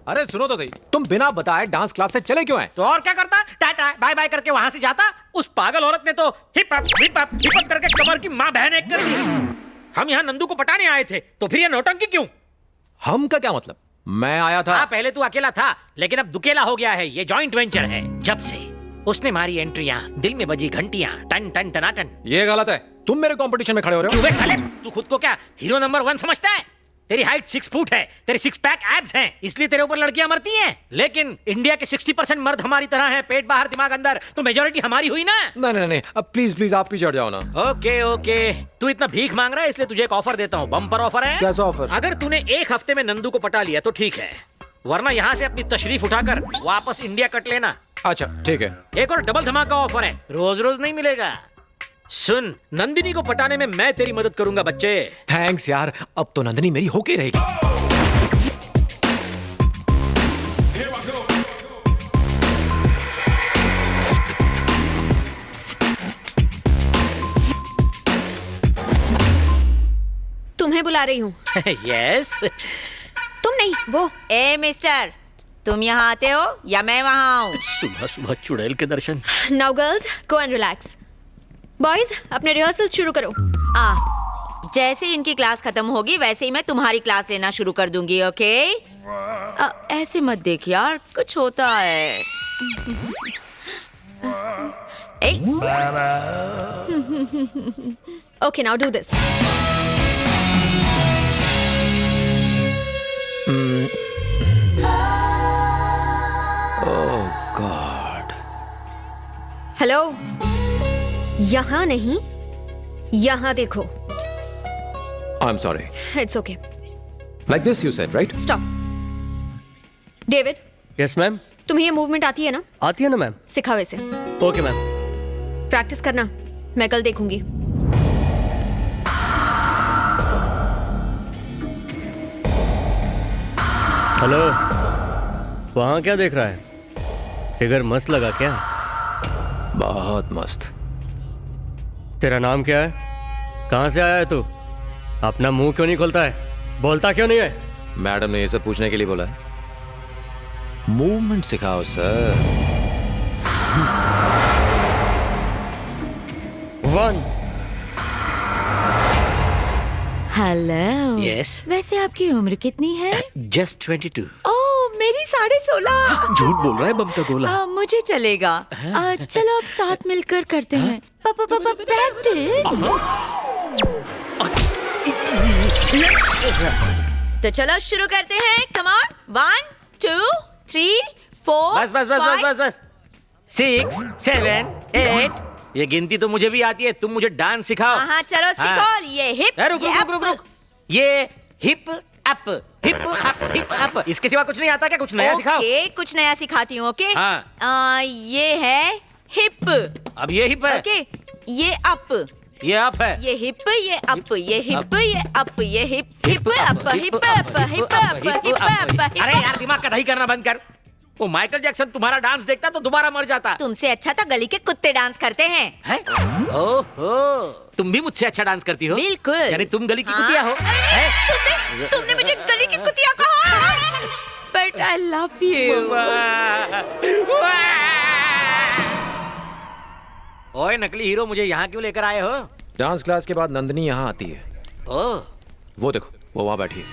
अरे सुनो तो सही, तुम बिना बताए डांस क्लास से चले क्यों आए? तो और क्या करता, टाटा बाय बाय करके वहां से जाता। उस पागल औरत ने तो hip hop hip hop hip hop करके कमर की माँ बहन एक कर दी। हम यहाँ नंदू को पटाने आए थे, तो फिर ये नौटंकी क्यों? हम का क्या मतलब? मैं आया था। हाँ, पहले तू अकेला था, लेकिन अब दुकेला हो गया है। ये जॉइंट वेंचर है। जब से उसने मारी एंट्रियां, दिल में बजी घंटियां, टन टन टनाटन। ये गलत है, तुम मेरे कंपटीशन में खड़े हो रहे हो। क्यों बे साले, तू खुद को क्या हीरो नंबर 1 समझता है? तेरी हाइट 6 फुट है, तेरे 6 पैक एब्स हैं, इसलिए तेरे ऊपर लड़कियां मरती हैं। लेकिन इंडिया के 60% मर्द हमारी तरह हैं, पेट बाहर दिमाग अंदर, तो मेजोरिटी हमारी हुई ना। नहीं नहीं नहीं, अब प्लीज प्लीज आप पीछे हट जाओ ना। ओके ओके, तू इतना भीख मांग रहा है, इसलिए तुझे एक ऑफर देता हूँ। बम्पर ऑफर है। कैसा ऑफर? अगर तूने एक हफ्ते में नंदू को पटा लिया तो ठीक है, वरना यहाँ से अपनी तशरीफ उठाकर वापस इंडिया कट लेना। अच्छा ठीक है। एक और डबल धमाका ऑफर है, रोज रोज नहीं मिलेगा। सुन, नंदिनी को पटाने में मैं तेरी मदद करूंगा बच्चे। थैंक्स यार, अब तो नंदिनी मेरी होके रहेगी। तुम्हें बुला रही हूँ। यस। तुम नहीं, वो। ए मिस्टर, तुम यहाँ आते हो या मैं वहाँ आऊँ? सुबह सुबह चुड़ैल के दर्शन। Now girls, go and relax. Boys, अपने रिहर्सल शुरू करो। जैसे ही इनकी क्लास खत्म होगी वैसे ही मैं तुम्हारी क्लास लेना शुरू कर दूंगी, ओके? ऐसे मत देख यार, कुछ होता है। Okay, now do this. Oh God. Hello, यहाँ नहीं, यहाँ देखो। I am sorry. It's okay. Like this you said, right? Stop. David, yes ma'am. तुम्हें ये मूवमेंट आती है ना? आती है ना मैम। सिखाओ इसे। Okay ma'am. प्रैक्टिस करना, मैं कल देखूंगी। हेलो, वहाँ क्या देख रहा है? फिगर मस्त लगा क्या? बहुत मस्त। तेरा नाम क्या है? कहाँ से आया है तू? अपना मुंह क्यों नहीं खोलता है? बोलता क्यों नहीं है? मैडम ने ये सब पूछने के लिए बोला है। मूवमेंट सिखाओ सर। 1। हेलो। यस। वैसे आपकी उम्र कितनी है? जस्ट 22। ओह, मेरी 16.5। झूठ बोल रहा है बम का गोला। मुझे चलेगा। चलो अब साथ मिलकर करते हैं। प्रैक्टिस। तो चलो शुरू करते हैं। Come on, 1 2 3 4। बस बस बस बस बस बस। 6 7 8। ये गिनती तो मुझे भी आती है, तुम मुझे डांस सिखाओ। हाँ चलो सीखो। ये हिप, रुक रुक रुक रुक रुक। ये hip up hip up hip up, इसके सिवा कुछ नहीं आता क्या? कुछ नया सिखाओ। ओके, कुछ नया सिखाती हूँ। ओके। हाँ। ये है हिप। अब ये हिप है। ओके, ये अप। ये अप है। ये हिप, ये अप, ये हिप, ये अप, ये hip, hip up, hip up, hip up, hip up. अरे यार, दिमाग का दही करना बंद कर। वो माइकल जैक्सन तुम्हारा डांस देखता तो दोबारा मर जाता। तुमसे अच्छा तो गली के कुत्ते डांस करते हैं। हैं? ओहो, तुम भी मुझसे अच्छा डांस करती हो? बिल्कुल। यानी तुम गली की हाँ? कुतिया हो? तुमने मुझे गली की कुतिया कहा। But I love you. ओए नकली हीरो, मुझे यहाँ क्यों लेकर आए हो? डांस क्लास के बाद नंदिनी यहाँ आती है। ओह, वो देखो, वो वहाँ बैठी है।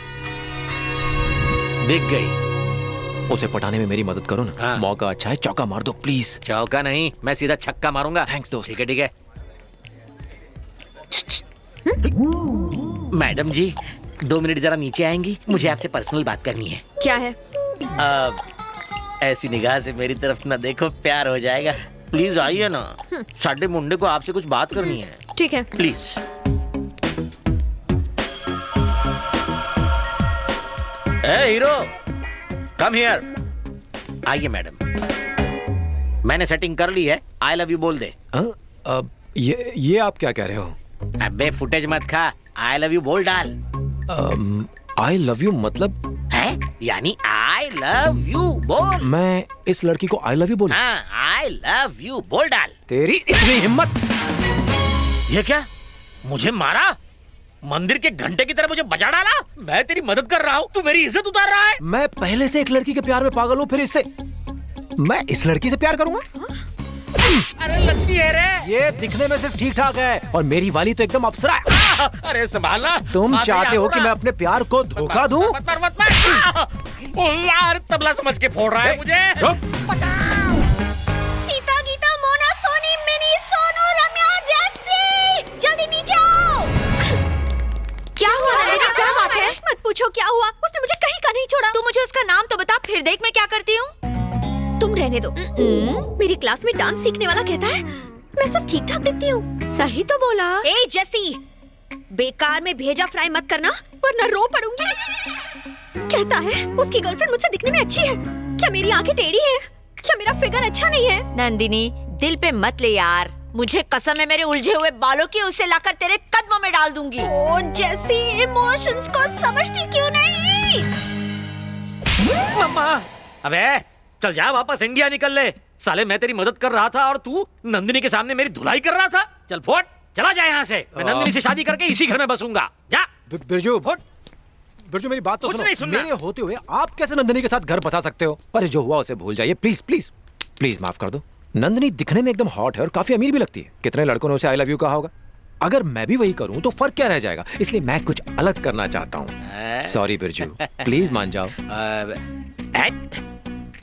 दिख गई। उसे पटाने में मेरी मदद करो ना। हाँ। मौका अच्छा है, चौका मार दो प्लीज। चौका नहीं, मैं सीधा छक्का मारूंगा। थैंक्स दोस्त। ठीक है ठीक है। मैडम जी, 2 मिनट जरा नीचे आएंगी? मुझे आपसे पर्सनल बात करनी है। क्या है? ऐसी निगाह से मेरी तरफ ना देखो, प्यार हो जाएगा। प्लीज आइए ना, साडे मुंडे को आपसे कुछ बात करनी है। ठीक है। Please. A hero, come here. आइए मैडम, मैंने सेटिंग कर ली है। आई लव यू बोल दे। ये आप क्या कह रहे हो? अबे फुटेज मत खा, आई लव यू बोल डाल। आई लव यू मतलब? है यानी आई लव यू बोल। मैं इस लड़की को आई लव यू बोलूं? हाँ, आई लव यू बोल डाल। तेरी इतनी हिम्मत! ये क्या, मुझे मारा? मंदिर के घंटे की तरह मुझे बजा डाला। मैं तेरी मदद कर रहा हूँ, तू मेरी इज्जत उतार रहा है। मैं पहले से एक लड़की के प्यार में पागल हूँ, फिर इससे मैं इस लड़की से प्यार करूंगा? अरे लगती है रे। ये दिखने में सिर्फ ठीक ठाक है और मेरी वाली तो एकदम अप्सरा है। अरे संभालना। तुम चाहते हो कि मैं अपने प्यार को धोखा दूं? मत मार, मत मार। ओ यार, तबला समझ के फोड़ रहा है मुझे। सीता, गीता, मोना, सोनी, मिनी, सोनू, रम्या, जैसी, जल्दी नीचे आओ। क्या हुआ नंदिनी, क्या बात है? मत पूछो क्या हुआ, उसने मुझे कहीं का नहीं छोड़ा। तू मुझे उसका नाम तो बता, फिर देख मैं क्या करती हूँ। तुम रहने दो। मेरी क्लास में डांस सीखने वाला कहता है मैं सब ठीक ठाक दिखती हूँ। सही तो बोला। ए जैसी, बेकार में भेजा फ्राई मत करना वरना रो पड़ूंगी। कहता है उसकी गर्लफ्रेंड मुझसे दिखने में अच्छी है। क्या मेरी आंखें टेढ़ी हैं? क्या मेरा फिगर अच्छा नहीं है? नंदिनी, दिल पे मत ले यार, मुझे कसम है मेरे उलझे हुए बालों की, उसे लाकर तेरे कदमों में डाल दूंगी। ओ जैसी, इमोशंस को समझती क्यों नहीं? मम्मा, अबे चल जा, वापस इंडिया निकल ले। साले मैं तेरी मदद कर रहा था और तू नंदिनी के सामने मेरी धुलाई कर रहा था। चल फोट, चला जा यहाँ से। मैं नंदिनी से शादी करके इसी घर में बसूंगा। जा बिरजू, बिरजू मेरी बात तो कुछ सुनो। नहीं सुनना। मेरे होते हुए आप कैसे नंदिनी के साथ घर बसा सकते हो? अरे जो हुआ उसे भूल जाइए, प्लीज प्लीज प्लीज माफ कर दो। नंदिनी दिखने में एकदम हॉट है और काफी अमीर भी लगती है। कितने लड़कों ने उसे आई लव यू कहा होगा। अगर मैं भी वही करूं तो फर्क क्या रह जाएगा? इसलिए मैं कुछ अलग करना चाहता हूँ। सॉरी बिरजू, प्लीज मान जाओ।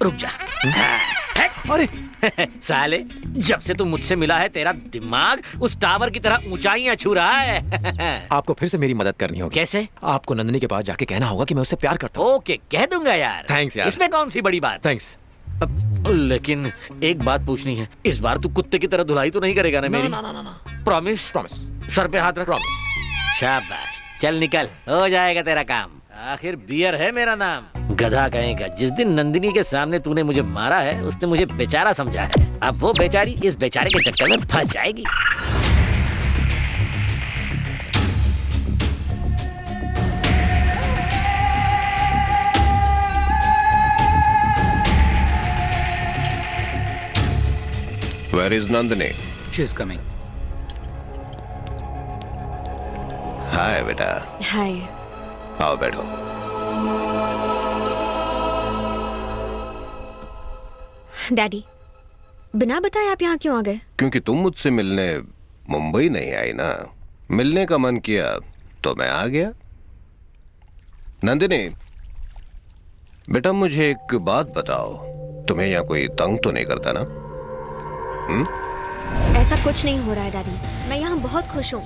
रुक जा। अरे साले, जब से तू मुझसे मिला है तेरा दिमाग उस टावर की तरह ऊंचाइयां छू रहा है। आपको फिर से मेरी मदद करनी होगी। कैसे? आपको नंदिनी के पास जाके कहना होगा कि मैं उससे प्यार करता हूँ। ओके, कह दूंगा यार। Thanks यार। इसमें कौन सी बड़ी बात? थैंक्स। लेकिन एक बात पूछनी है, इस बार तू कुत्ते की तरह धुलाई तो नहीं करेगा ना मेरी? ना। प्रॉमिस? प्रॉमिस। सर पे हाथ रख। प्रॉमिस। शाबाश, चल निकल, हो जाएगा तेरा काम। आखिर बियर है मेरा नाम। गधा कहेगा, जिस दिन नंदिनी के सामने तूने मुझे मारा है उसने मुझे बेचारा समझा है। अब वो बेचारी इस बेचारे के चक्कर में फंस जाएगी। Where is Nandini? She is coming. हाय बेटा, हाय। आओ बैठो। डैडी, बिना बताए आप यहाँ क्यों आ गए? क्योंकि तुम मुझसे मिलने मुंबई नहीं आई ना, मिलने का मन किया तो मैं आ गया। नंदिनी बेटा, मुझे एक बात बताओ, तुम्हें यहाँ कोई तंग तो नहीं करता ना? ऐसा कुछ नहीं हो रहा है डैडी, मैं यहाँ बहुत खुश हूँ।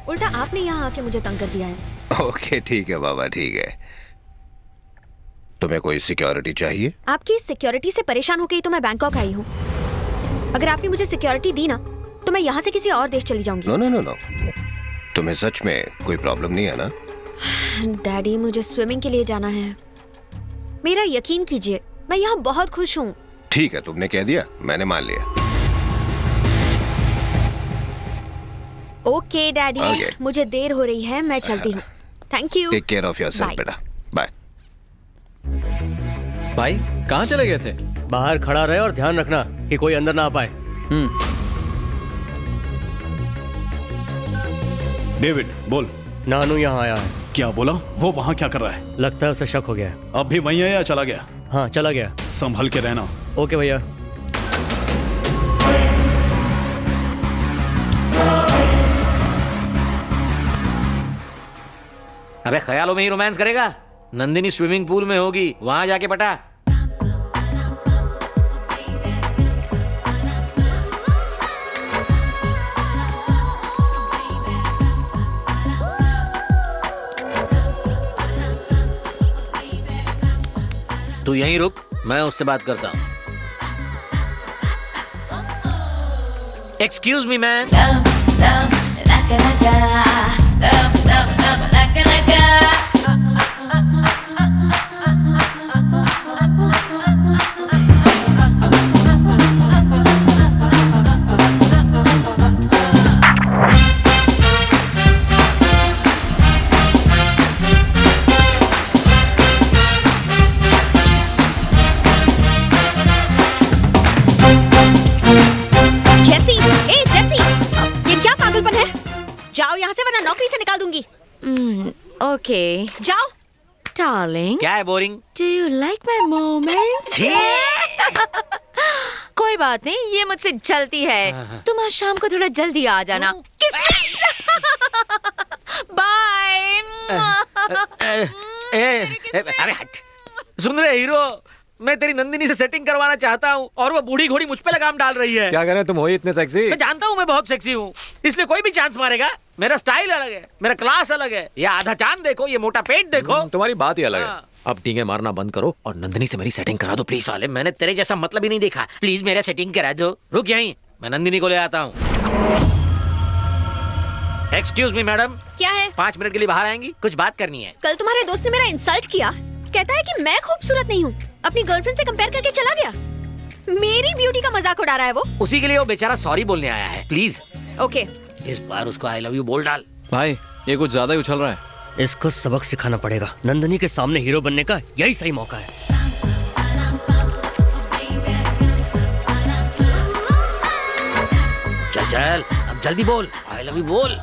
उल्टा आपने यहाँ आके मुझे तंग कर दिया है। ओके ठीक है बाबा, ठीक है। तुम्हें कोई सिक्योरिटी चाहिए? आपकी सिक्योरिटी से परेशान होकर ही तो मैं बैंकॉक आई हूँ। अगर आपने मुझे सिक्योरिटी दी ना तो मैं यहाँ से किसी और देश चली जाऊंगी। नो नो नो नो, तुम्हें सच में कोई प्रॉब्लम नहीं है ना? डैडी, मुझे स्विमिंग के लिए जाना है। मेरा यकीन कीजिए, मैं यहाँ बहुत खुश हूँ। ठीक है, तुमने कह दिया, मैंने मान लिया। Okay daddy, Okay. मुझे देर हो रही है, मैं चलती हूँ। Thank you. Take care of yourself Bye. बेटा, बाय। भाई कहाँ चले गए थे? बाहर खड़ा रहे और ध्यान रखना कि कोई अंदर ना आ पाए। डेविड बोल। नानू यहाँ आया है। क्या बोला? वो वहाँ क्या कर रहा है? लगता है उसे शक हो गया है। अब भी वहीं है या चला गया? हाँ चला गया। संभल के रहना। ओके भैया। अबे ख्यालों में ही रोमांस करेगा? नंदिनी स्विमिंग पूल में होगी, वहां जाके पटा। तू यहीं रुक, मैं उससे बात करता हूँ। Excuse me man. जेसी, ए जेसी, ये क्या पागलपन है? जाओ यहाँ से वरना नौकरी से निकाल दूंगी। ओके जाओ। डार्लिंग, क्या है boring? Do you like my moments? कोई बात नहीं, ये मुझसे जल्दी है। तुम आज शाम को थोड़ा जल्दी आ जाना। किस बाय। अरे हट। सुन रहे हीरो, मैं तेरी नंदिनी से सेटिंग करवाना चाहता हूँ और वो बूढ़ी घोड़ी मुझ पे लगाम डाल रही है। क्या करें, तुम हो ही इतने सेक्सी। मैं जानता हूँ मैं बहुत सेक्सी हूँ, इसलिए कोई भी चांस मारेगा। मेरा स्टाइल अलग है, मेरा क्लास अलग है। ये आधा चांद देखो, ये मोटा पेट देखो। तुम्हारी बात ही अलग है। हाँ। अब टींगे मारना बंद करो और नंदिनी से मेरी सेटिंग करा दो प्लीज। साले, मैंने तेरे जैसा मतलब ही नहीं देखा। प्लीज मेरा सेटिंग करा दो। रुक यहीं, मैं नंदिनी को ले आता हूँ। एक्सक्यूज मी मैडम, क्या है? 5 मिनट के लिए बाहर आएंगी, कुछ बात करनी है। कल तुम्हारे दोस्त ने मेरा इंसल्ट किया, कहता है कि मैं खूबसूरत नहीं हूँ, अपनी गर्लफ्रेंड से कंपेयर करके चला गया। मेरी ब्यूटी का मजाक उड़ा रहा है वो। उसी के लिए वो बेचारा सॉरी बोलने आया है। Please okay. इस बार उसको आई लव यू बोल डाल। भाई, ये कुछ ज्यादा ही उछल रहा है। इसको सबक सिखाना पड़ेगा। नंदिनी के सामने हीरो बनने का यही सही मौका है। चल चल, अब जल्दी बोल, आई लव यू बोल।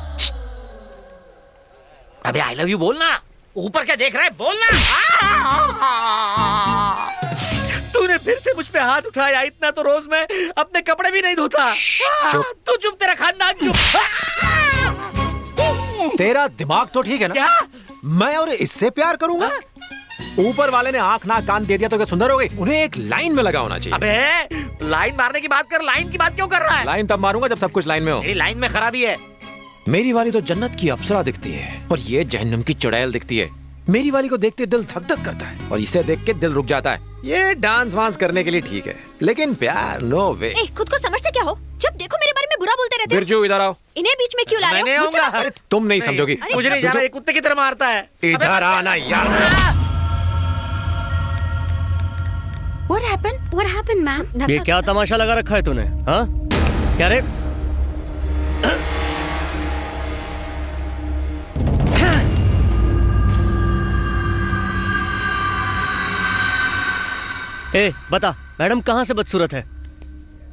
अबे आई लव यू बोलना। ऊपर क्या देख रहा है, बोलना। तूने फिर से मुझ पे हाथ उठाया। इतना तो रोज मैं अपने कपड़े भी नहीं धोता। चुप। तू चुप, तेरा खानदान चुप। तेरा दिमाग तो ठीक है ना? क्या? मैं और इससे प्यार करूंगा? ऊपर वाले ने आंख नाक कान दे दिया तो क्या सुंदर हो गई? उन्हें एक लाइन में लगा होना चाहिए। अबे लाइन मारने की बात कर, लाइन की बात क्यों कर रहा है? लाइन तब मारूंगा जब सब कुछ लाइन में हो। तेरी लाइन में खराबी है। मेरी वाली तो जन्नत की अप्सरा दिखती है और ये जहन्नम की चुड़ैल दिखती है। मेरी वाली को देखते दिल धक धक करता है और इसे देख के दिल रुक जाता है। ये डांस वांस करने के लिए ठीक है, लेकिन प्यार नो वे। ए, खुद को समझते क्या हो? जब देखो मेरे बारे में बुरा बोलते रहते हो। बिरजू इधर आओ। इन्हें बीच में क्यों ला रहे मैं हो? नहीं मुझसे आऊंगा। बात करो। अरे तुम नहीं समझोगी। मुझे नहीं जाना, ये कुत्ते की तरह मारता है। इधर आना यार। What happened? What happened, ma'am? ये क्या तमाशा लगा रखा है तूने? हाँ, क्या रे? ए, बता, मैडम कहाँ से बदसूरत है?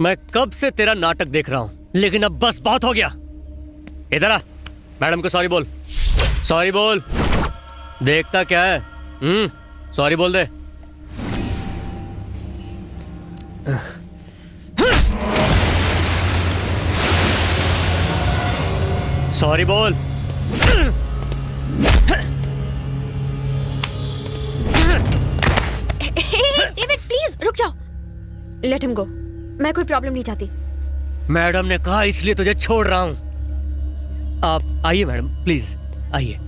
मैं कब से तेरा नाटक देख रहा हूँ, लेकिन अब बस बहुत हो गया। इधर आ, मैडम को सॉरी बोल। सॉरी बोल। देखता क्या है? सॉरी बोल दे। सॉरी बोल। डेविड प्लीज रुक जाओ। Let him go. मैं कोई प्रॉब्लम नहीं चाहती। मैडम ने कहा इसलिए तुझे छोड़ रहा हूं। आप आइए मैडम, प्लीज आइए।